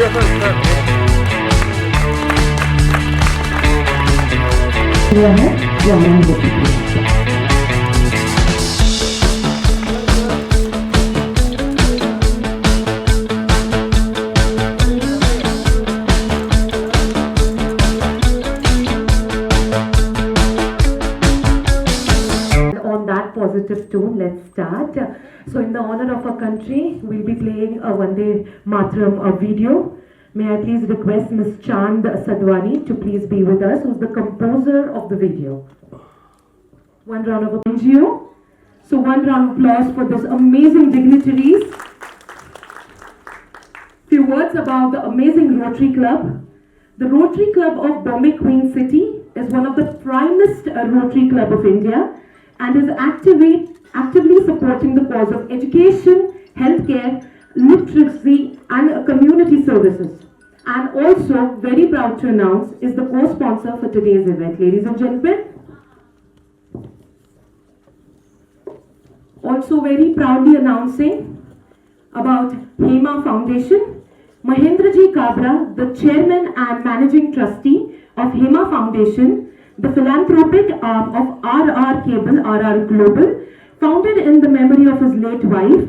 हुआ है वो आरंभ हो चुकी है। On that positive tone, let's start. So, in the honor of our country, we'll be playing a Vande Mataram video. May I please request Ms. Chand Sadwani to please be with us, who's the composer of the video. One round of applause. Thank you. So, one round of applause for those amazing dignitaries. Few words about the amazing Rotary Club. The Rotary Club of Bombay Queen City is one of the primest Rotary Club of India and is actively supporting the cause of education, healthcare, literacy and community services. And also, very proud to announce, is the co-sponsor for today's event. Ladies and gentlemen, also very proudly announcing about Hema Foundation. Mahendraji Kabra, the chairman and managing trustee of Hema Foundation, the philanthropic arm of RR Cable, RR Global, founded in the memory of his late wife,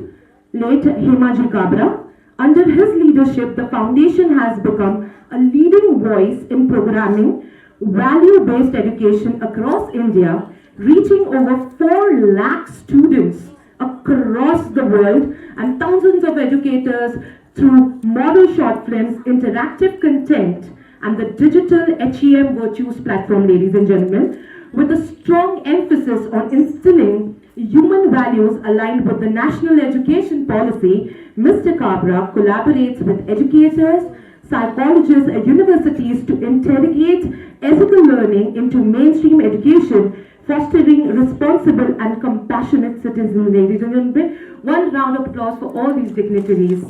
late Hemaji Kabra. Under his leadership, the foundation has become a leading voice in programming value-based education across India, reaching over 4 lakh students across the world and thousands of educators through model short films, interactive content, and the digital HEM Virtues platform, ladies and gentlemen, with a strong emphasis on instilling human values aligned with the national education policy. Mr. Kabra collaborates with educators, psychologists, and universities to integrate ethical learning into mainstream education, fostering responsible and compassionate citizens. Ladies and gentlemen, one round of applause for all these dignitaries.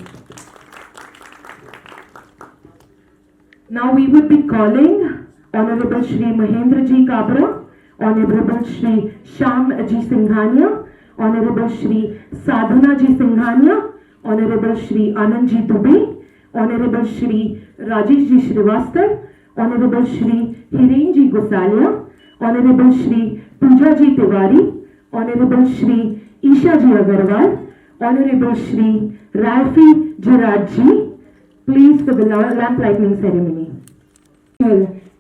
Now we would be calling Honorable Shri Mahendra Ji Kabra, Honorable Shri Sham Ji Singhania, Honorable Shri Sadhana Ji Singhania, Honorable Shri Anand Ji Dubey, Honorable Shri Rajesh Ji Shrivastava, Honorable Shri Hiren Ji Gosalia, Honorable Shri Pooja Ji Tiwari, Honorable Shri Isha Ji Agarwal, Honorable Shri Ralphie Jiraj Ji, please for the lamp lighting ceremony.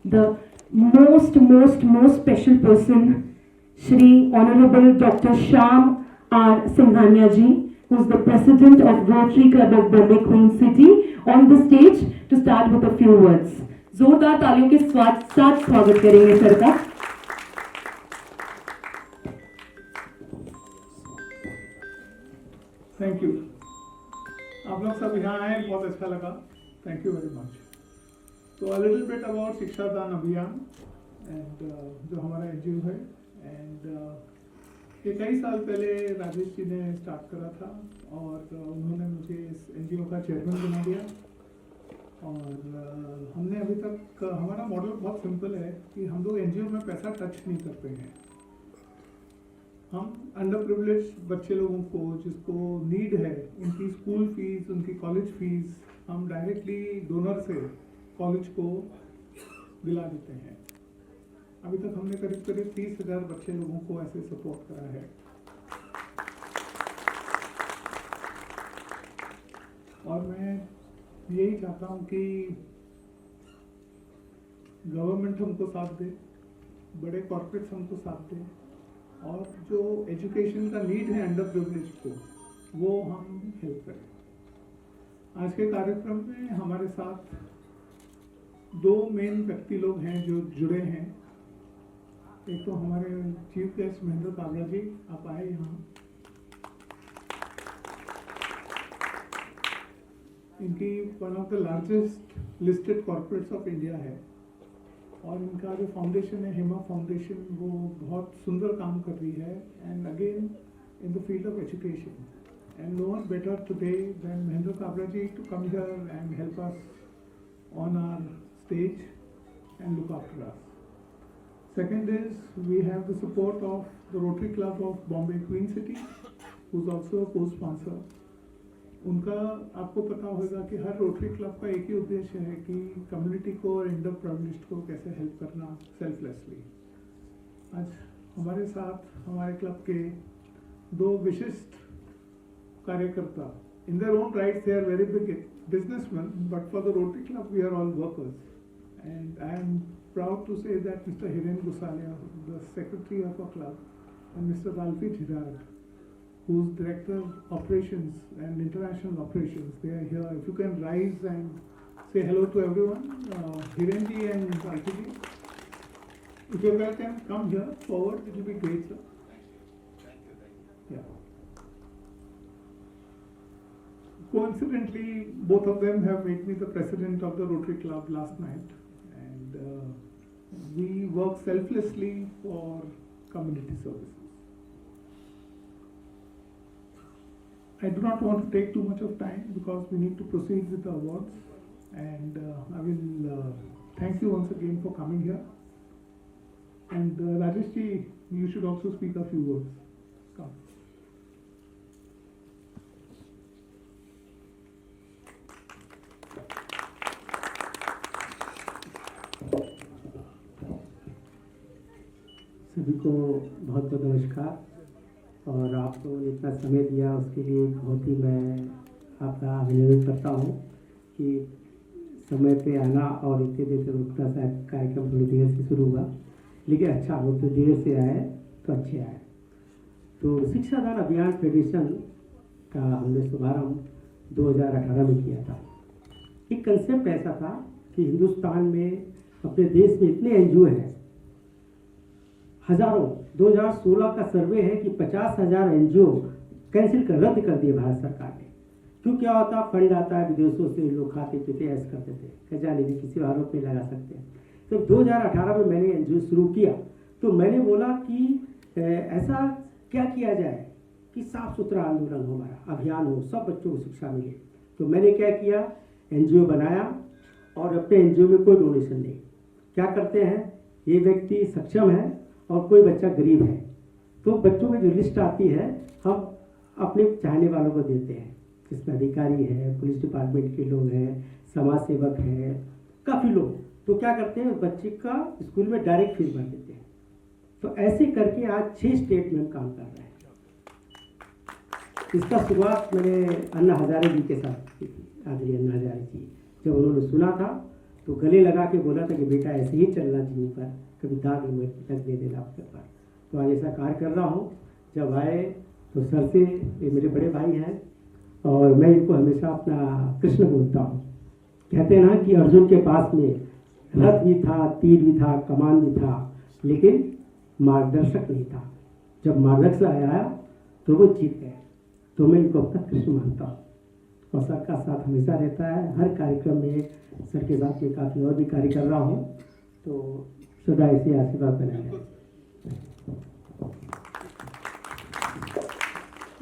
The most special person, Shri Honorable Dr. Sham R. Singhania Ji, who is the President of Rotary Club of Bombay Queen City, on the stage to start with a few words. जोरदार तालियों के साथ स्वागत करेंगे sir का. Thank you. आप लोग सब यहाँ आए, बहुत अच्छा लगा. Thank you very much. तो अ लिटिल बिट अबाउट शिक्षा दान अभियान एंड जो हमारा एनजीओ है, एंड ये कई साल पहले राजेश जी ने स्टार्ट करा था और उन्होंने मुझे इस एनजीओ का चेयरमैन बना दिया. और हमने अभी तक, हमारा मॉडल बहुत सिंपल है कि हम लोग एनजीओ में पैसा टच नहीं करते हैं. हम अंडर प्रिविलेज बच्चे लोगों को जिसको नीड है, उनकी स्कूल फीस, उनकी कॉलेज फीस हम डायरेक्टली डोनर से कॉलेज को दिला देते हैं. अभी तक हमने करीब 30,000 बच्चे लोगों को ऐसे सपोर्ट करा है. और मैं यही चाहता हूँ कि गवर्नमेंट हमको साथ दे, बड़े कॉर्पोरेट्स हमको साथ दें, और जो एजुकेशन का नीड है अंडर प्रिविलेज को, वो हम हेल्प करें. आज के कार्यक्रम में हमारे साथ 2 मेन व्यक्ति लोग हैं जो जुड़े हैं. एक तो हमारे चीफ गेस्ट महेंद्र काबरा जी, आप आए यहाँ. इनकी one of the largest listed corporates of India है, और इनका जो फाउंडेशन है हेमा फाउंडेशन, वो बहुत सुंदर काम कर रही है. And again in the field of education, and no one better today than Mahendra Kabra ji to come here and help us on our stage and look after us. Second is, we have the support of the Rotary Club of Bombay Queen City, who's also a co-sponsor. उनका आपको पता होगा कि हर rotary club का एक ही उद्देश्य है कि कम्युनिटी को और अंडर प्रिविलेज्ड को कैसे हेल्प करना सेल्फलेसली। आज हमारे साथ हमारे क्लब के दो विशिष्ट कार्यकर्ता, in their own rights they are very big businessmen, but for the Rotary Club we are all workers and I am proud to say that Mr. Hiren Gusalia, the secretary of our club, and Mr. Ralfi Chirag, who's director of operations and international operations, they are here. If you can rise and say hello to everyone, Hiren ji and Ralfi ji. If you guys can come here forward, it will be great, sir. Yeah. Coincidentally, both of them have made me the president of the Rotary Club last night. We work selflessly for community services. I do not want to take too much of time because we need to proceed with the awards, and I will thank you once again for coming here. And Rajesh ji, you should also speak a few words. Come. सभी को बहुत बहुत नमस्कार, और आपको इतना समय दिया उसके लिए बहुत ही मैं आपका अभिनंदन करता हूँ कि समय पे आना और इतने देर तक रुकना। शायद कार्यक्रम थोड़ी देर से शुरू हुआ, लेकिन अच्छा वो तो देर से आए तो अच्छे आए। तो शिक्षा दान अभियान फेडरेशन का हमने शुभारंभ 2018 में किया था। एक कंसेप्ट ऐसा था कि हिंदुस्तान में, अपने देश में इतने एनजीओ हैं, हजारों। 2016 का सर्वे है कि 50,000 एनजीओ रद्द कर दिए भारत सरकार ने। क्यों? क्या होता, फंड आता है विदेशों से, लोग खाते पीते ऐश करते थे, खजाने भी किसी आरोप में लगा सकते हैं। जब 2018 में मैंने एनजीओ शुरू किया तो मैंने बोला कि ऐसा क्या किया जाए कि साफ सुथरा आंदोलन हो, हमारा अभियान हो, सब बच्चों को शिक्षा मिले। तो मैंने क्या किया, एनजीओ बनाया, और अपने एनजीओ में कोई डोनेशन नहीं। क्या करते हैं, ये व्यक्ति सक्षम है और कोई बच्चा गरीब है, तो बच्चों की जो लिस्ट आती है हम अपने चाहने वालों को देते हैं, जिसमें अधिकारी है, पुलिस डिपार्टमेंट के लोग हैं, समाज सेवक हैं, काफ़ी लोग। तो क्या करते हैं, बच्चे का स्कूल में डायरेक्ट फीस भर देते हैं। तो ऐसे करके आज 6 स्टेट में हम काम कर रहे हैं। इसका शुरुआत मैंने अन्ना हजारे जी के साथ की थी, आदरणीय अन्ना हजारे जी। जब उन्होंने सुना था तो गले लगा के बोला था कि बेटा ऐसे ही चलना चाहिए, पर कभी दाग लग दे देना आपके ऊपर। तो आज ऐसा कार्य कर रहा हूँ। जब आए तो सर से, ये मेरे बड़े भाई हैं और मैं इनको हमेशा अपना कृष्ण बोलता हूँ। कहते हैं ना कि अर्जुन के पास में रथ भी था, तीर भी था, कमान भी था, लेकिन मार्गदर्शक नहीं था। जब मार्गदर्शक आया तो वो जीत गए। तो मैं इनको अपना कृष्ण मानता हूँ, और सर का साथ हमेशा रहता है हर कार्यक्रम में। सर के साथ में काफ़ी और भी कार्य कर रहा हूँ, तो सदा इसे आशीर्वाद बनाए।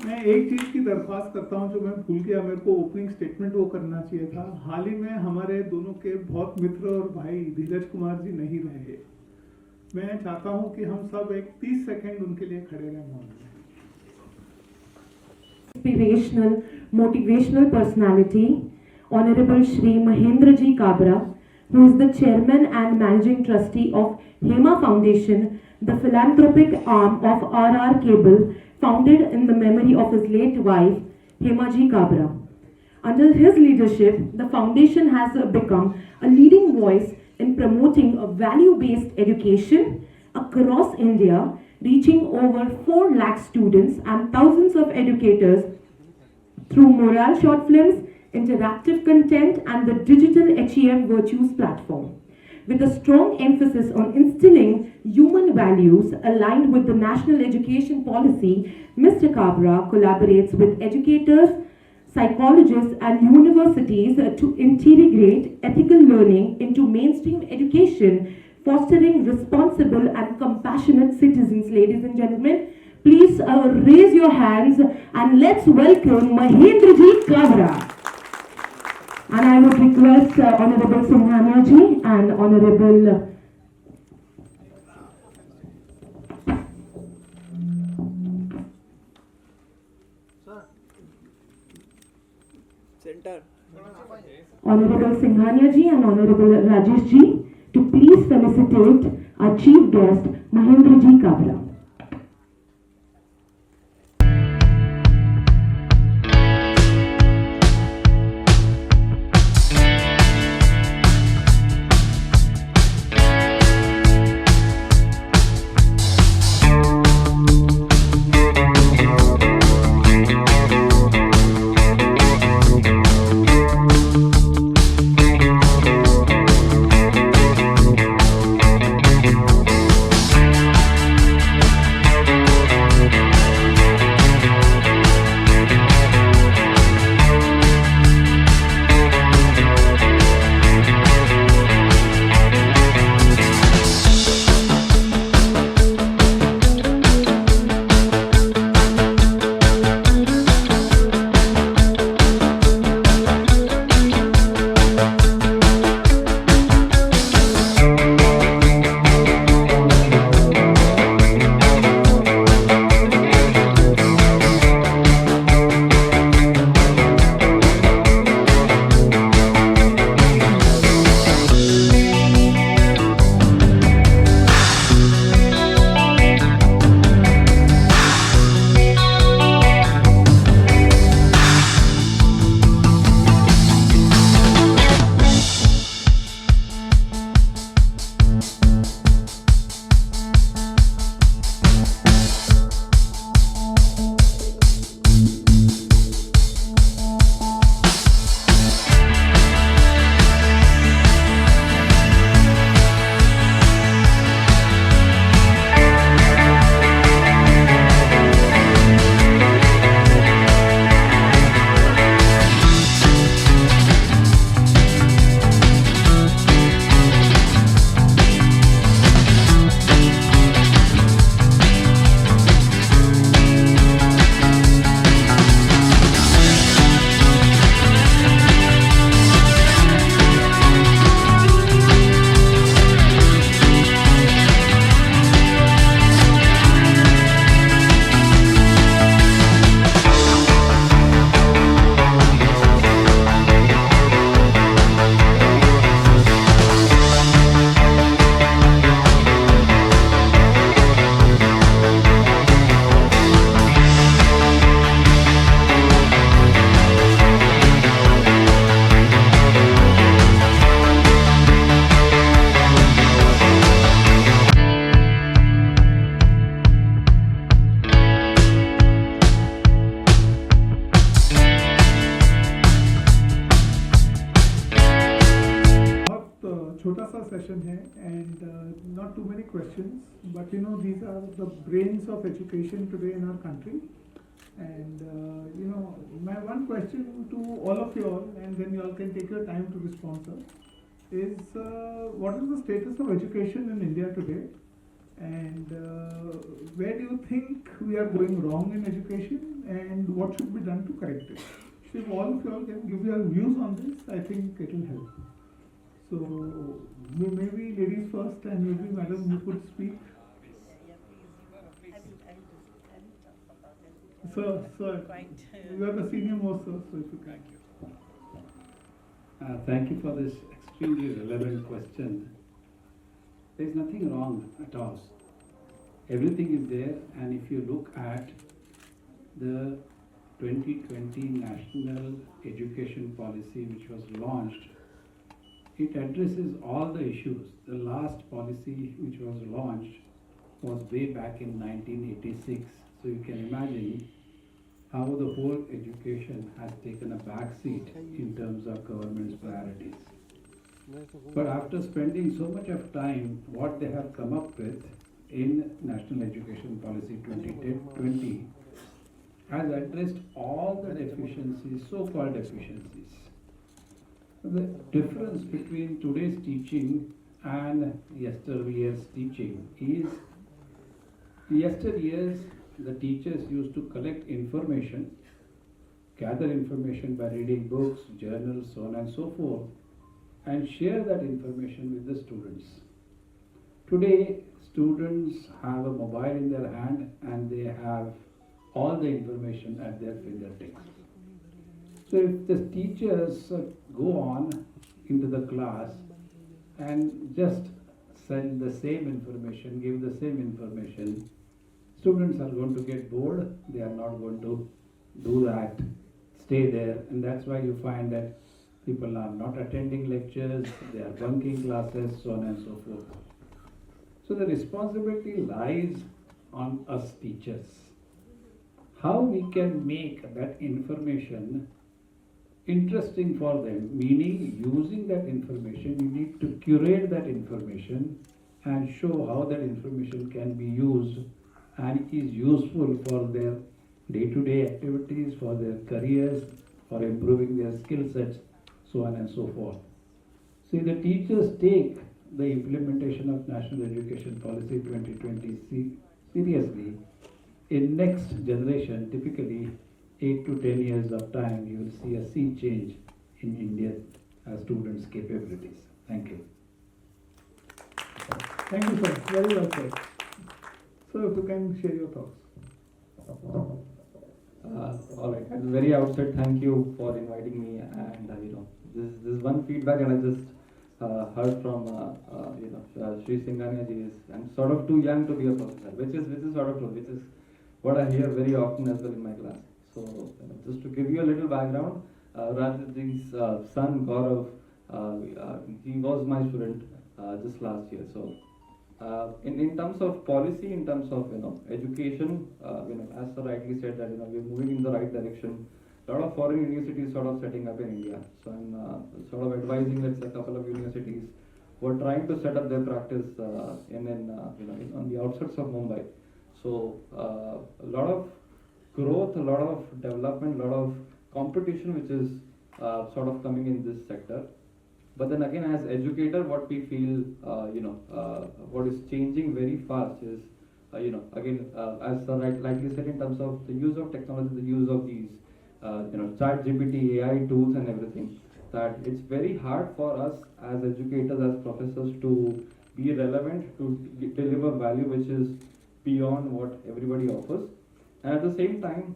मैं एक चीज़ की दरख्वास्त करता हूं जो मैं भूल गया, मेरे को ओपनिंग स्टेटमेंट वो करना चाहिए था। हाल ही में हमारे दोनों के बहुत मित्र और भाई धीरज कुमार जी नहीं रहे। मैं चाहता हूं कि हम सब एक 30 सेकंड उनके लिए खड़े रहें मौन में। Inspirational, motivational personality, Honorable Shri Mahendra Ji Kabra, who is the chairman and managing trustee of Hema Foundation, the philanthropic arm of RR Cable, founded in the memory of his late wife, Hema Ji Kabra. Under his leadership, the foundation has become a leading voice in promoting a value-based education across India, reaching over 4 lakh students and thousands of educators through moral short films, interactive content, and the digital HEM Virtues platform. With a strong emphasis on instilling human values aligned with the national education policy, Mr. Kabra collaborates with educators, psychologists, and universities to integrate ethical learning into mainstream education, fostering responsible and compassionate citizens. Ladies and gentlemen, please raise your hands and let's welcome Mahendra Ji Kabra. And I would request Honorable Singhania Ji and Honorable Honorable Singhania ji and Honorable Rajesh ji to please felicitate our chief guest Mahendra ji Kabra. छोटा सा session है and not too many questions, but you know these are the brains of education today in our country. And you know, my one question to all of you all, and then you all can take your time to respond, sir, is what is the status of education in India today, and where do you think we are going wrong in education, and what should be done to correct it? So if all of you all can give your views on this, I think it will help. So maybe ladies first, and maybe madam you could speak. Sir, you are the senior most, sir, so if you can. Thank you for this extremely relevant question. There is nothing wrong at all. Everything is there, and if you look at the 2020 National Education Policy which was launched, it addresses all the issues. The last policy which was launched was way back in 1986. So you can imagine how the whole education has taken a back seat in terms of government's priorities. But after spending so much of time, what they have come up with in National Education Policy 2020 has addressed all the deficiencies, so-called deficiencies. The difference between today's teaching and yesteryear's teaching is, yesteryears the teachers used to collect information, gather information by reading books, journals, so on and so forth, and share that information with the students. Today, students have a mobile in their hand and they have all the information at their fingertips. So if the teachers go on into the class and just send the same information, give the same information, students are going to get bored, they are not going to do that, stay there, and that's why you find that people are not attending lectures, they are bunking classes, so on and so forth. So the responsibility lies on us teachers. How we can make that information interesting for them, meaning using that information, you need to curate that information and show how that information can be used and is useful for their day-to-day activities, for their careers, for improving their skill sets, so on and so forth. So if the teachers take the implementation of National Education Policy 2020 seriously, in next generation, typically 8 to 10 years of time, you will see a sea change in Indian students' capabilities. Thank you. Thank you, sir. Very well said. So if you can share your thoughts. All right. At the very outset, thank you for inviting me. And this is one feedback, and I just heard from Sri Singhania ji is I'm sort of too young to be a professor, which is sort of true, which is what I hear very often as well in my class. So just to give you a little background, Rajji's son Gaurav, he was my student just last year. So in terms of policy, in terms of education, as sir rightly said that we're moving in the right direction. A lot of foreign universities sort of setting up in India. So I'm sort of advising let's say a couple of universities who are trying to set up their practice on the outskirts of Mumbai. So a lot of growth, a lot of development, a lot of competition which is sort of coming in this sector. But then again, as educator, what we feel, what is changing very fast is, as sir rightly said, in terms of the use of technology, the use of these, chat GPT, AI tools and everything, that it's very hard for us as educators, as professors to be relevant, to deliver value which is beyond what everybody offers. And at the same time,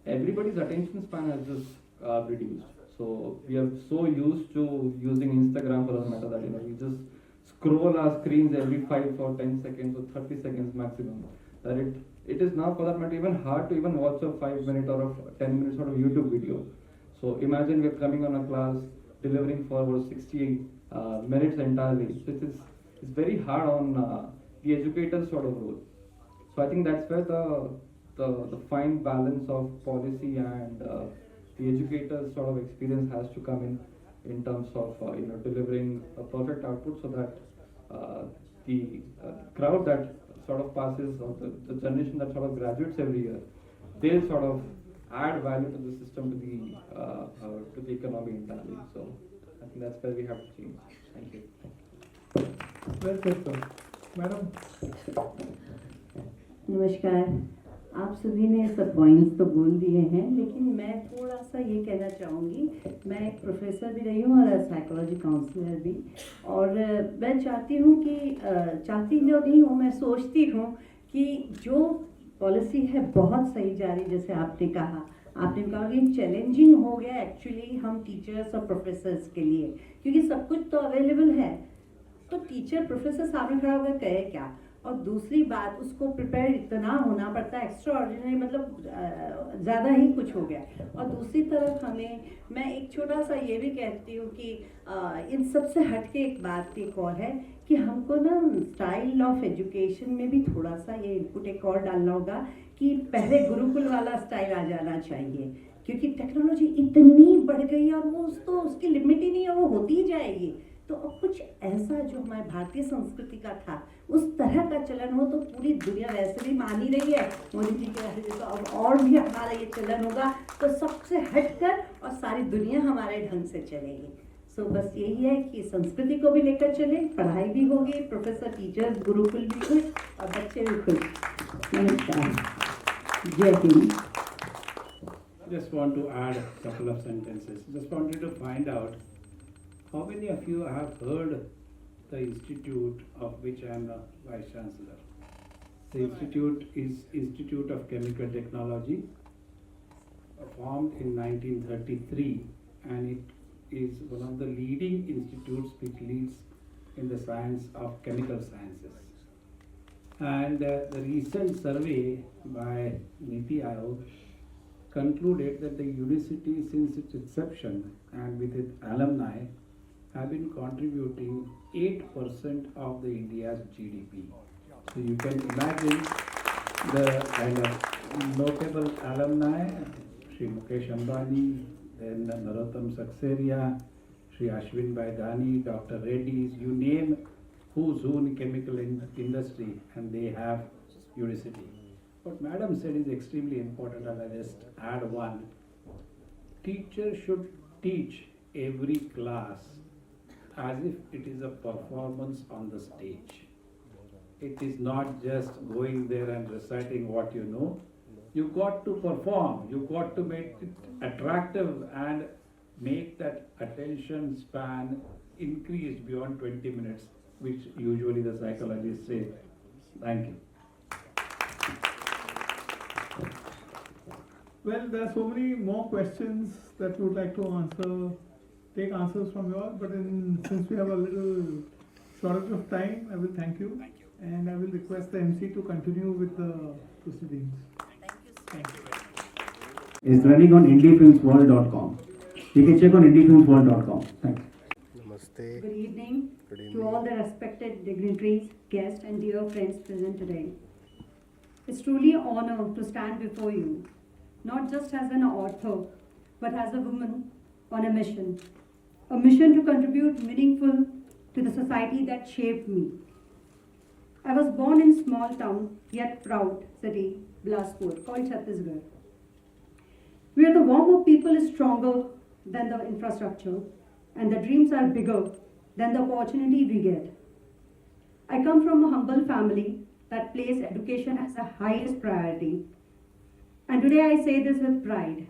everybody's attention span has just reduced. So we are so used to using Instagram for that matter that we just scroll our screens every 5 or 10 seconds or 30 seconds maximum. That it is now for that matter even hard to even watch a 5-minute or a 10-minute sort of YouTube video. So imagine we're coming on a class delivering for about 60 minutes entirely. So it's very hard on the educator's sort of role. So I think that's where the fine balance of policy and the educator's sort of experience has to come in terms of delivering a perfect output so that the crowd that sort of passes or the generation that sort of graduates every year, they'll sort of add value to the system, to the economy entirely. So I think that's where we have to change. Thank you. Well said, sir. Madam. नमस्कार, आप सभी ने सब points तो बोल दिए हैं, लेकिन मैं थोड़ा सा ये कहना चाहूँगी, मैं एक प्रोफेसर भी रही हूँ और साइकोलॉजी काउंसलर भी, और मैं चाहती हूँ कि नहीं हूँ, मैं सोचती हूँ कि जो पॉलिसी है बहुत सही जा रही, जैसे आपने कहा कि चैलेंजिंग हो गया एक्चुअली हम टीचर्स और प्रोफेसर्स के लिए, क्योंकि सब कुछ तो अवेलेबल है, तो टीचर प्रोफेसर सामने खड़ा होकर कहे क्या, और दूसरी बात उसको प्रिपेयर इतना होना पड़ता है, एक्स्ट्रा ऑर्डिनरी, मतलब ज़्यादा ही कुछ हो गया। और दूसरी तरफ मैं एक छोटा सा ये भी कहती हूँ कि इन सबसे हटके एक बात एक और है कि हमको ना स्टाइल ऑफ एजुकेशन में भी थोड़ा सा ये इनपुट एक और डालना होगा कि पहले गुरुकुल वाला स्टाइल आ जाना चाहिए, क्योंकि टेक्नोलॉजी इतनी बढ़ गई है और वो उसकी लिमिट ही नहीं है, वो होती ही जाएगी। तो अब कुछ ऐसा जो हमारे भारतीय संस्कृति का था उस तरह का चलन हो, तो पूरी दुनिया वैसे भी मान ही रही है मोदी जी के वजह से, तो अब और भी हमारा ये चलन होगा तो सबसे हटकर और सारी दुनिया हमारे ढंग से चलेगी। सो बस यही है कि संस्कृति को भी लेकर चले, पढ़ाई भी होगी, प्रोफेसर टीचर्स गुरुकुल भी खुश और बच्चे भी खुश। नमस्कार, जय Hind. Just want to add a couple of sentences. Just wanted to find out how many of you have heard the institute of which I am the Vice Chancellor. The institute is Institute of Chemical Technology. formed in 1933, and it is one of the leading institutes which leads in the science of chemical sciences. And the recent survey by Niti Aayog concluded that the university, since its inception and with its alumni, have been contributing 8% of the India's GDP. So you can imagine the kind of notable alumni, Sri Mukesh Ambani, then Narottam Saxena, Sri Ashwin Baidani, Dr. Reddy's, you name who's who in chemical industry, and they have university. What Madam said is extremely important, and I just add one. Teacher should teach every class as if it is a performance on the stage. It is not just going there and reciting what you know. You got to perform, you got to make it attractive and make that attention span increased beyond 20 minutes, which usually the psychologists say. Thank you. Well, there are so many more questions that we would like to answer, take answers from you all, but since we have a little shortage of time, I will thank you. And I will request the MC to continue with the proceedings. Thank you. Is running on indiefilmsworld.com. You can check on indiefilmsworld.com. Thanks. Namaste. Good evening Good to evening. all the respected dignitaries, guests, and dear friends present today. It's truly an honor to stand before you, not just as an author, but as a woman on a mission to contribute meaningful to the society that shaped me. I was born in small town, yet proud city, Bilaspur, called Chhattisgarh, where the warmth of people is stronger than the infrastructure, and the dreams are bigger than the opportunity we get. I come from a humble family that places education as the highest priority. And today I say this with pride,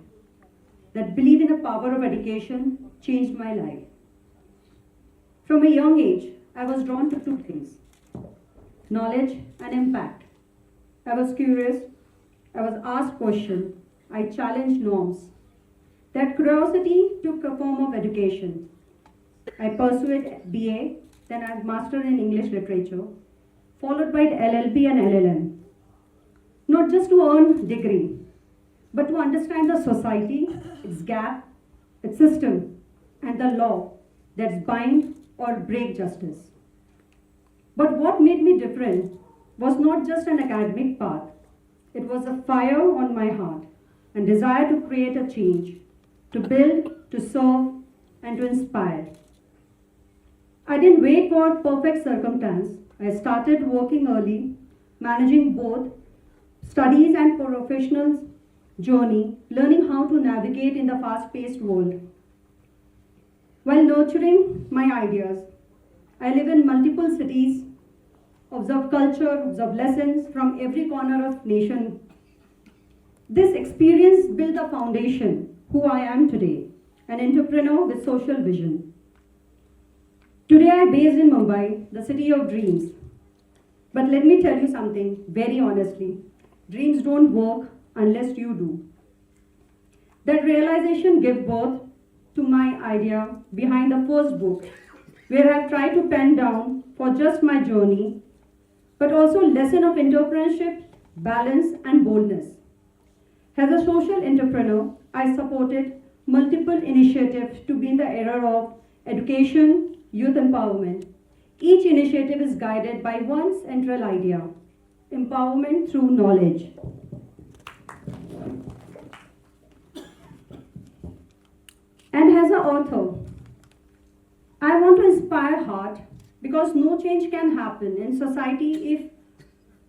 that belief in the power of education changed my life. From a young age, I was drawn to two things: knowledge and impact. I was curious, I was asked questions, I challenged norms. That curiosity took a form of education. I pursued BA, then I mastered in English literature, followed by LLB and LLM. Not just to earn degree, but to understand the society, its gap, its system, and the law that's bind or break justice. But what made me different was not just an academic path. It was a fire on my heart and desire to create a change, to build, to serve, and to inspire. I didn't wait for perfect circumstance. I started working early, managing both studies and professional journey, learning how to navigate in the fast-paced world. While nurturing my ideas, I live in multiple cities, observe culture, observe lessons from every corner of nation. This experience built the foundation who I am today, an entrepreneur with social vision. Today I am based in Mumbai, the city of dreams. But let me tell you something very honestly. Dreams don't work unless you do. That realization gave birth to my idea behind the first book, where I tried to pen down for just my journey, but also lesson of entrepreneurship, balance, and boldness. As a social entrepreneur, I supported multiple initiatives to be in the era of education, youth empowerment. Each initiative is guided by one central idea: empowerment through knowledge. And as an author, I want to inspire heart, because no change can happen in society if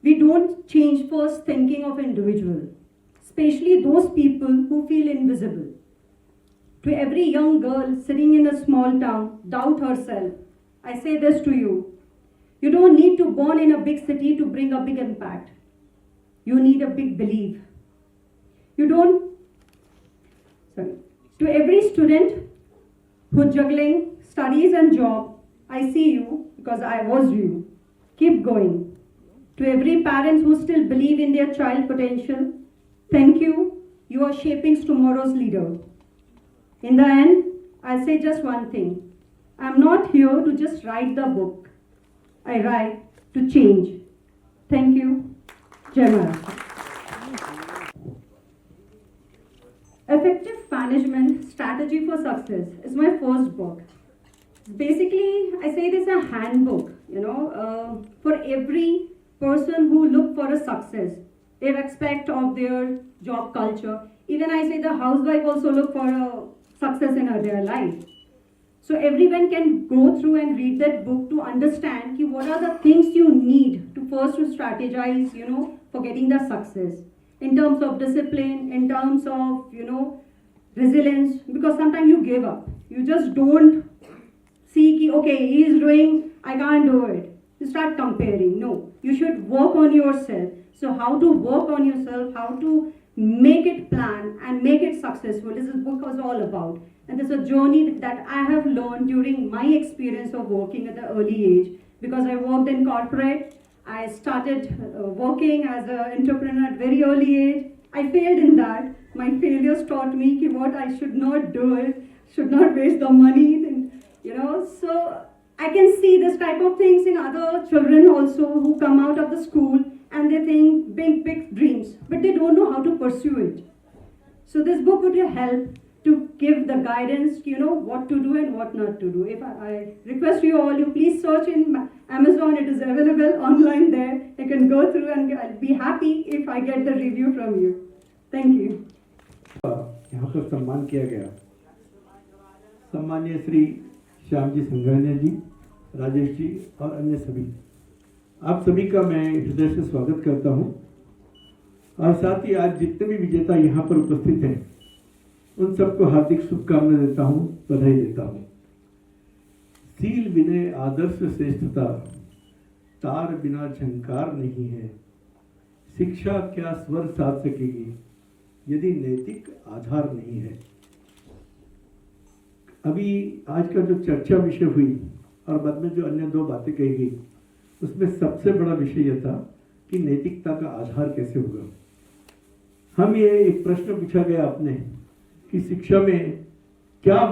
we don't change first thinking of individual, especially those people who feel invisible. To every young girl sitting in a small town, doubt herself, I say this to you: you don't need to born in a big city to bring a big impact. You need a big belief. To every student who's juggling studies and job, I see you because I was you. Keep going. To every parent who still believe in their child potential, thank you. you are shaping tomorrow's leader. In the end, I'll say just one thing. I'm not here to just write the book. I write to change. Thank you. Jai Maharashtra. Effective Management Strategy for Success is my first book. Basically, I say this is a handbook, for every person who look for a success, irrespective of their job culture. Even I say the housewife also look for a success in their life. So everyone can go through and read that book to understand what are the things you need to first to strategize, for getting the success. In terms of discipline, in terms of, resilience, because sometimes you give up. You just don't see, okay, he is doing, I can't do it. You start comparing. No, you should work on yourself. So how to work on yourself, how to make it plan and make it successful. This book was all about. And this is a journey that I have learned during my experience of working at the early age. Because I worked in corporate, I started working as an entrepreneur at very early age. I failed in that. My failures taught me what I should not do it, should not waste the money, So I can see this type of things in other children also who come out of the school and they think big dreams, but they don't know how to pursue it. So this book would help to give the guidance, what to do and what not to do. If I request you all, you please search in Amazon. It is available online there. You can go through and I'll be happy if I get the review from you. Thank you. यहाँ पर सम्मान किया गया सम्मानीय श्री श्याम जी संघानिया जी, राजेश जी और अन्य सभी, आप सभी का मैं हृदय से स्वागत करता हूं और साथ ही आज जितने भी विजेता यहाँ पर उपस्थित हैं उन सबको हार्दिक शुभकामनाएं देता हूं, बधाई देता हूं। सील विनय आदर्श श्रेष्ठता, तार बिना झंकार नहीं है, शिक्षा क्या स्वर साध सकेगी यदि नैतिक आधार नहीं है। अभी आज का जो चर्चा विषय हुई और बाद में जो अन्य दो बातें कही गई, उसमें सबसे बड़ा विषय यह था कि नैतिकता का आधार कैसे होगा। हम ये एक प्रश्न पूछा गया आपने कि शिक्षा में क्या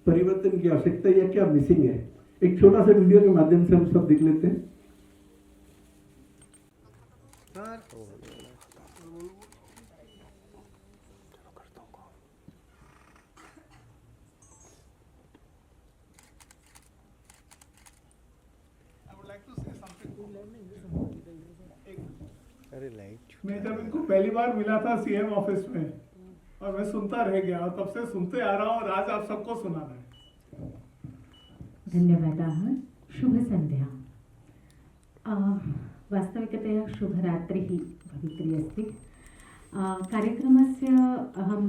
परिवर्तन की आवश्यकता या क्या मिसिंग है। एक छोटा सा वीडियो के माध्यम से हम सब देख लेते हैं। मैं जब इनको पहली बार मिला था सीएम ऑफिस में और मैं सुनता रह गया और तब से सुनते आ रहा हूँ और आज आप सबको सुनाना है। धन्यवादाः। शुभसन्ध्या। वास्तविकतया शुभरात्रिः भवित्री अस्ति। कार्यक्रमस्य अहं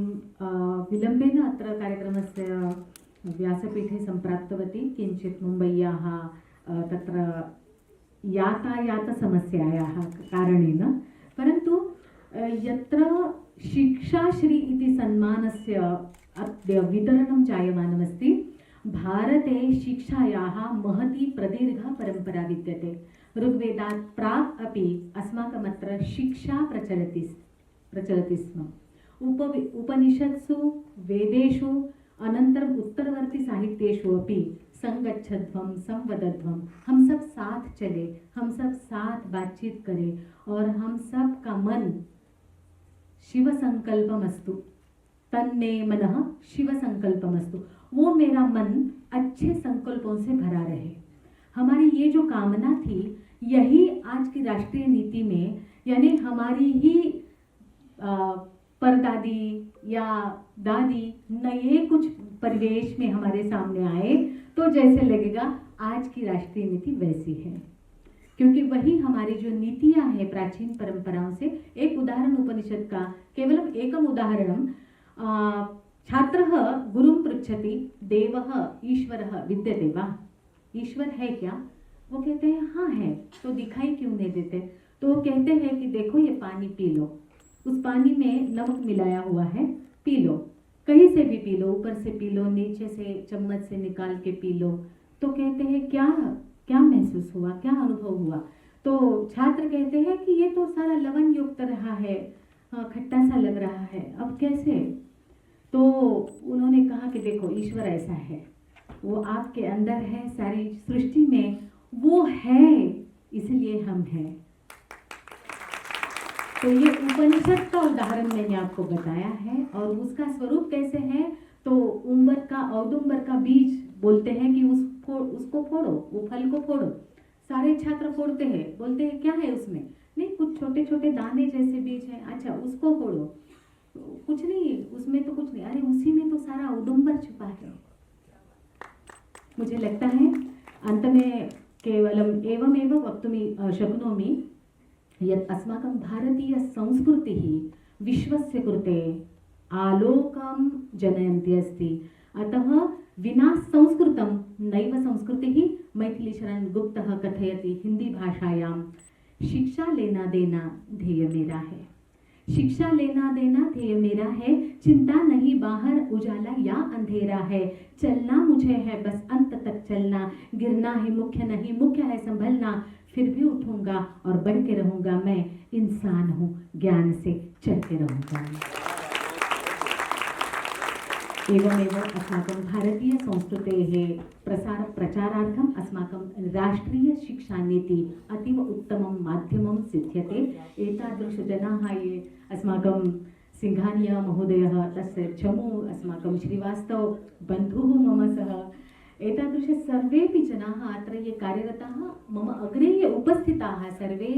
विलम्बेन अत्र कार्यक्रमस्य व्यासपीठे सम्प्राप्तवती। किञ्चित् मुम्बय्याः तत्र यातायातसमस्यायाः कारणेन, परन्तु यत्र शिक्षा श्री इति सन्मानस्य अद्य वितरणं जायमानमस्ति, भारते शिक्षायाः महती प्रदीर्घा परम्परा विद्यते। ऋग्वेदात् प्राक् अपि अस्माकमत्र शिक्षा प्रचलति स्म। उपनिषत्सु, वेदेषु, अनन्तरम् उत्तरवर्ती साहित्येषु अपि संगच्छध्वं, संवदध्वं, हम सब साथ चले, हम सब साथ बातचीत करें और हम सब का मन शिव संकल्पमस्तु, तन्मे मनः शिव संकल्पमस्तु, वो मेरा मन अच्छे संकल्पों से भरा रहे। हमारी ये जो कामना थी, यही आज की राष्ट्रीय नीति में, यानी हमारी ही परदादी या दादी नए कुछ परिवेश में हमारे सामने आए तो जैसे लगेगा आज की राष्ट्रीय नीति वैसी है, क्योंकि वही हमारी जो नीतियां हैं प्राचीन परंपराओं से। एक उदाहरण उपनिषद का, केवलम एकम उदाहरणम, छात्रः गुरुं पृच्छति, देवः ईश्वरः विद्यते वा? ईश्वर है क्या? वो कहते हैं हाँ है। तो दिखाई क्यों नहीं देते? तो वो कहते हैं कि देखो ये पानी पी लो, उस पानी में नमक मिलाया हुआ है, पी लो, कहीं से भी पी लो, ऊपर से पी लो, नीचे से चम्मच से निकाल के पी लो। तो कहते हैं क्या क्या महसूस हुआ, क्या अनुभव हुआ? तो छात्र कहते हैं कि ये तो सारा लवण युक्त रहा है, खट्टा सा लग रहा है, अब कैसे? तो उन्होंने कहा कि देखो ईश्वर ऐसा है, वो आपके अंदर है, सारी सृष्टि में वो है, इसलिए हम हैं। तो ये उपनिषद का उदाहरण मैंने आपको बताया है। और उसका स्वरूप कैसे है? तो औदुंबर का बीज बोलते हैं कि उसको फोड़ो, वो फल को फोड़ो। सारे छात्र फोड़ते हैं, बोलते हैं क्या है उसमें? नहीं, कुछ छोटे छोटे दाने जैसे बीज हैं। अच्छा, उसको फोड़ो, कुछ नहीं उसमें, तो कुछ नहीं। अरे उसी में तो सारा औदुंबर छुपा है। मुझे लगता है अंत में केवलम एवमेव वक्तुं शक्नोमि यत् अस्माकं भारतीय संस्कृतिः विश्वस्य कृते आलोकं जनयन्ती अस्ति। अतः विना संस्कृतं नैव संस्कृतिः। मैथिलीशरण गुप्तः कथयति हिंदी भाषायां, शिक्षा लेना देना ध्येय मेरा है। शिक्षा लेना देना ध्येय मेरा है, चिंता नहीं बाहर उजाला या अंधेरा है। चलना मुझे है बस अंत तक चलना, गिरना ही मुख्य नहीं, मुख्य है संभलना। फिर भी उठूंगा और बढ़ के रहूंगा, मैं इंसान हूँ, ज्ञान से चल के रहूंगा। एवमेव अस्माकं भारतीय संस्कृतेः प्रचारार्थम् अस्माकं राष्ट्रीय शिक्षा नीति अतीव उत्तमं माध्यमं सिद्ध्यते। एतादृशजनाः ये अस्माकं सिंघानिया महोदयः, तस्य चमू अस्माकं श्रीवास्तव बन्धुः मम सह, एतादृश सर्वेपि जनाः अत्र ये कार्यरताः, मम अग्रे ये उपस्थिताः सर्वे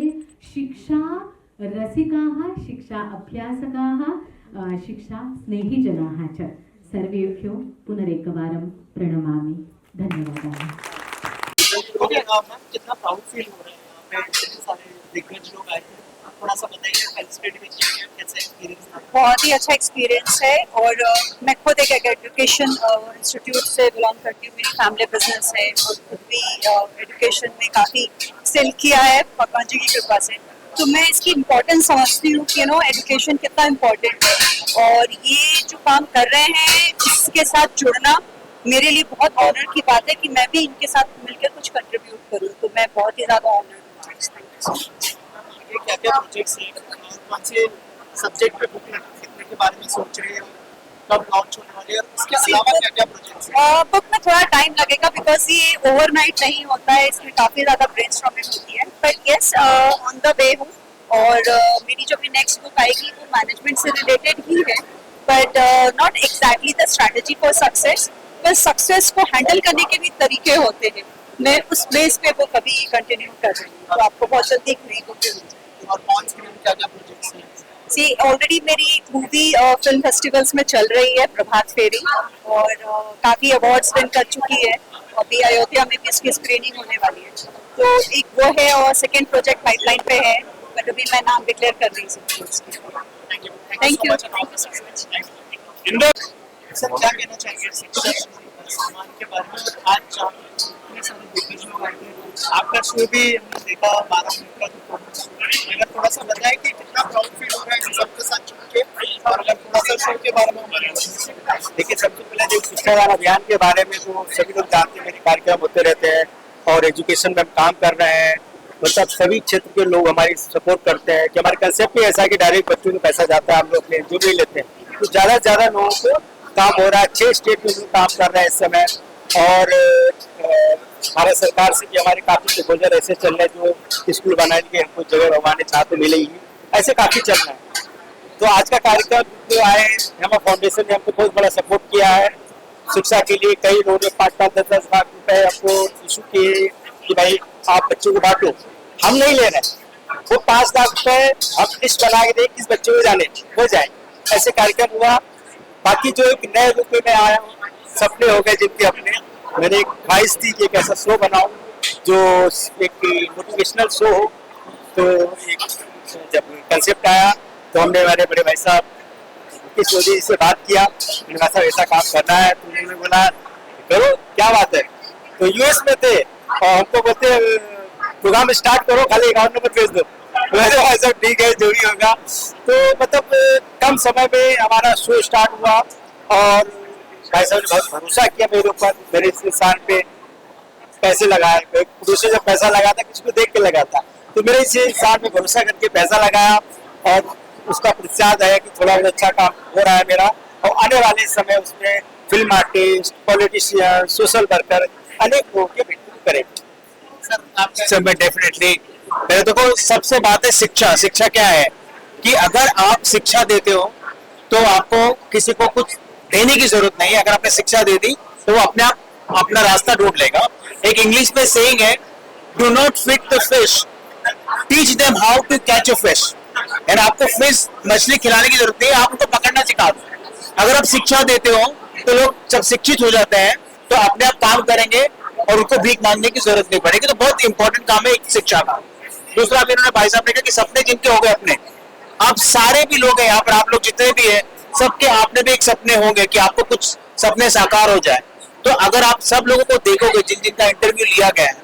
शिक्षा रसिकाः, शिक्षा अभ्यासकाः, शिक्षा स्नेहीजनाः च, सर्वेभ्यो पुनरेकवारं प्रणमामि। धन्यवादाः। कितना प्राउड फील हो रहा है यहाँ पे, इतने सारे दिग्गज लोग आए हैं, थोड़ा सा बताइए फेलिसिटेट भी किया, कैसा एक्सपीरियंस था? बहुत ही अच्छा एक्सपीरियंस है। और मैं खुद एक एजुकेशन इंस्टीट्यूट से बिलोंग करती हूँ, मेरी फैमिली बिजनेस है और खुद भी एजुकेशन में काफ़ी एक्सेल किया है भगवान जी की कृपा से। तो मैं इसकी इम्पोर्टेंस समझती हूँ कि एजुकेशन कितना इम्पोर्टेंट है। और ये जो काम कर रहे हैं इसके साथ जुड़ना मेरे लिए बहुत ऑनर की बात है कि मैं भी इनके साथ मिलकर कुछ कंट्रीब्यूट करूँ। तो मैं बहुत ही ज़्यादा ऑनर हूँ। क्या क्या प्रोजेक्ट्स हैं, कौन से सब्जेक्ट पे बुक लिखने के बारे में सोच रहे हैं, कब लॉन्च होने वाले हैं, उसके अलावा क्या क्या प्रोजेक्ट्स हैं? बुक में थोड़ा टाइम लगेगा बिकॉज ये ओवरनाइट नहीं होता है, इसमें काफ़ी ज़्यादा ब्रेनस्टॉर्मिंग होती है। But yes, on the way हूँ। और मेरी जो भी नेक्स्ट बुक आएगी वो मैनेजमेंट से रिलेटेड ही है, but not exactly the strategy for success, बस सक्सेस को हैंडल करने के भी तरीके होते हैं। मैं उस बेस पे वो कभी कंटिन्यू कर रही हूँ, तो आपको बहुत जल्दी एक नई बुक मिलेगी। और कौन सी क्या क्या प्रोजेक्ट्स हैं? सी ऑलरेडी मेरी मूवी फिल्म फेस्टिवल्स में चल रही है, प्रभात फेरी, और काफ़ी अवार्ड्स विन कर चुकी है। अभी अयोध्या में भी इसकी स्क्रीनिंग होने वाली है। तो एक वो है, और सेकेंड प्रोजेक्ट पाइपलाइन पे है, बट अभी मैं नाम डिक्लेयर कर रही हूँ उसकी। Thank you so much. Sir क्या कहना चाहिए शिक्षा श्री सम्मान के बारे में? आज इतने सारे दिग्गज लोग आए थे, आपका शो भी हमने देखा 12 मिनट का परफॉर्मेंस। अगर थोड़ा सा बताएं कि कितना प्राउड फील हो रहा है सबके साथ जुड़ के, और अगर थोड़ा सा शो के बारे में हमारे। देखिए, सबसे पहले जो शिक्षादान अभियान के बारे में तो सभी लोग जानते हैं, मेरे कार्यक्रम होते रहते हैं और एजुकेशन में हम काम कर रहे हैं। मतलब सभी क्षेत्र के लोग हमारी सपोर्ट करते हैं कि हमारे कंसेप्ट भी ऐसा है कि डायरेक्ट बच्चों को पैसा जाता है, हम लोग अपने जो भी लेते हैं। तो ज़्यादा से ज़्यादा लोगों को काम हो रहा है, 6 स्टेट में काम कर रहे हैं इस समय। और भारत सरकार से भी हमारे काफ़ी प्रपोजल ऐसे चल रहे हैं जो स्कूल बनाने के हमको जगह भगवान चाह तो मिलेगी, ऐसे काफ़ी चल रहा है। तो आज का कार्यक्रम जो आए, हेमा फाउंडेशन ने हमको बहुत बड़ा सपोर्ट किया है शिक्षा के लिए। कई लोगों ने 5-5, 10-10 लाख रुपए हमको इशू किए कि भाई आप बच्चों को बांटो। हम नहीं ले रहे, वो 5 लाख रुपए हम लिस्ट बना के दें किस बच्चे को जाने हो जाए, ऐसे कार्यक्रम हुआ। बाकी जो एक नए रूप में आया हूँ, सपने हो गए जिनके अपने। मैंने एक ख्वाहिश थी कि एक ऐसा शो बनाऊं जो एक मोटिवेशनल शो हो। तो एक जब कंसेप्ट आया तो हमने हमारे बड़े भाई साहब किस वजह से बात किया, मैंने ऐसा ऐसा काम करना है। तो उन्होंने बोला करो, क्या बात है। तो यूएस में थे और हमको बोलते प्रोग्राम स्टार्ट करो, खाली अकाउंट नंबर भेज दो। भाई साहब ठीक है, जो भी होगा। तो मतलब कम समय में हमारा शो स्टार्ट हुआ और भाई साहब ने बहुत भरोसा किया मेरे ऊपर, मेरे इस इंसान पे पैसे लगाए। प्रोड्यूसर जब पैसा लगाता किसी को देख के लगाता, तो मेरे इस इंसान पे भरोसा करके पैसा लगाया और उसका प्रतिसाद है कि थोड़ा बहुत अच्छा काम हो रहा है मेरा, और आने वाले समय उसमें film artist, politician, social worker अनेक लोगों के बिल्कुल करेंगे। सर मैं डेफिनेटली, मेरे देखो सबसे बात है शिक्षा। शिक्षा क्या है कि अगर आप शिक्षा देते हो तो आपको किसी को कुछ देने की जरूरत नहीं है। अगर आपने शिक्षा दे दी तो वो अपने आप अपना रास्ता ढूंढ लेगा। एक इंग्लिश में सेइंग है, do not feed the fish, teach them how to catch a fish. यानी आपको फिश मछली खिलाने की जरूरत नहीं है, आप उनको पकड़ना सिखा दो। अगर आप शिक्षा देते हो तो लोग जब शिक्षित हो जाते हैं तो अपने आप काम करेंगे और उनको भीख मांगने की जरूरत नहीं पड़ेगी। तो बहुत इंपॉर्टेंट काम है शिक्षा का। दूसरा अभी उन्होंने भाई साहब ने कहा कि सपने जिनके हो गए अपने, आप सारे भी लोग हैं यहाँ पर, आप लोग जितने भी हैं सबके आपने भी एक सपने होंगे कि आपको कुछ सपने साकार हो जाए। तो अगर आप सब लोगों को देखोगे जिन जिनका इंटरव्यू लिया गया है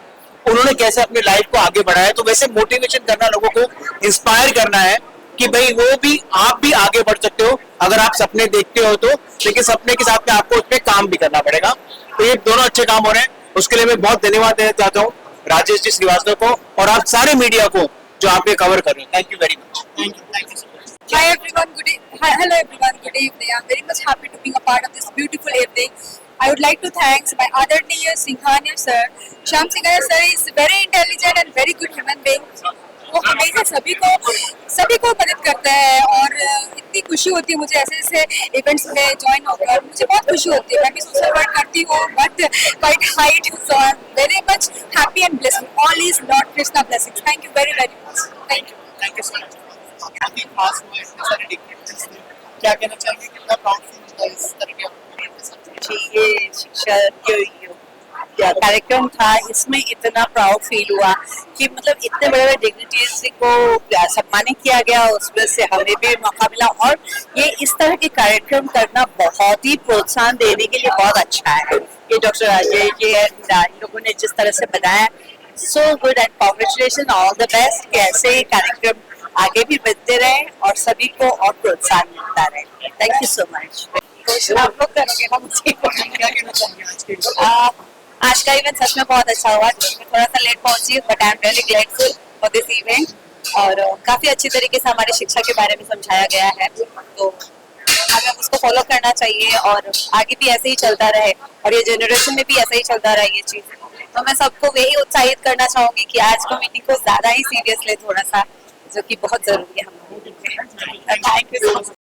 उन्होंने कैसे अपनी लाइफ को आगे बढ़ाया, तो वैसे मोटिवेशन करना, लोगों को इंस्पायर करना है कि भाई वो भी, आप भी आगे बढ़ सकते हो अगर आप सपने देखते हो तो। लेकिन सपने के साथ में आपको उसमें काम भी करना पड़ेगा। तो ये दोनों अच्छे काम हो रहे हैं, उसके लिए मैं बहुत धन्यवाद देना चाहता हूँ राजेश जी श्रीवास्तव को और आप सारे मीडिया को जो आप ये कवर कर रहे हैं। Thank you very much. Thank you. Hi everyone, hello everyone, good evening. I'm very much happy to be a part of this beautiful evening. I would like to thank my Adarniya Singhania sir. Shyam Singhania sir is very intelligent and very good human being. वो हमेशा सभी को मदद करता है और इतनी खुशी होती है मुझे ऐसे ऐसे इवेंट्स में ज्वाइन होकर। मुझे बहुत खुशी होती है। मैं भी सोशल वर्क करती हूँ but quite height, so I am very much happy and blessed. All is Lord Krishna blessings. Thank you very very much. Thank you so much. काफी खास हुआ, इतने सारे डिग्निटरीज थे, क्या कहना चाहेंगे, कितना प्राउड फील होता है इस तरह के जी, ये शिक्षा क्या कार्यक्रम था, इसमें इतना प्राउड फील हुआ कि मतलब इतने बड़े बड़े डिग्निटरीज को सम्मानित किया गया, उसमें से हमें भी मौका मिला। और ये इस तरह के कार्यक्रम करना बहुत ही प्रोत्साहन देने के लिए बहुत अच्छा है। ये डॉक्टर राजेश जी इन लोगों ने जिस तरह से बनाया, so good and congratulation, all the best. कि ऐसे ही कार्यक्रम आगे भी बढ़ते रहे और सभी को और प्रोत्साहन मिलता रहे। Thank you so much. आप लोग करोगे ना मुझे, क्या कहना चाहेंगे आज का इवेंट सच में बहुत अच्छा हुआ। मैं थोड़ा सा लेट पहुंची but I am really grateful for this event. और काफी अच्छी तरीके से हमारी शिक्षा के बारे में समझाया गया है, तो हमें उसको फॉलो करना चाहिए और आगे भी ऐसे ही चलता रहे और ये जनरेशन में भी ऐसे ही चलता रहे ये चीज। तो मैं सबको यही उत्साहित करना चाहूंगी कि आज को मीटिंग को ज्यादा ही सीरियस ले थोड़ा सा, जो कि बहुत जरूरी है हम लोगों के लिए। Thank you so much.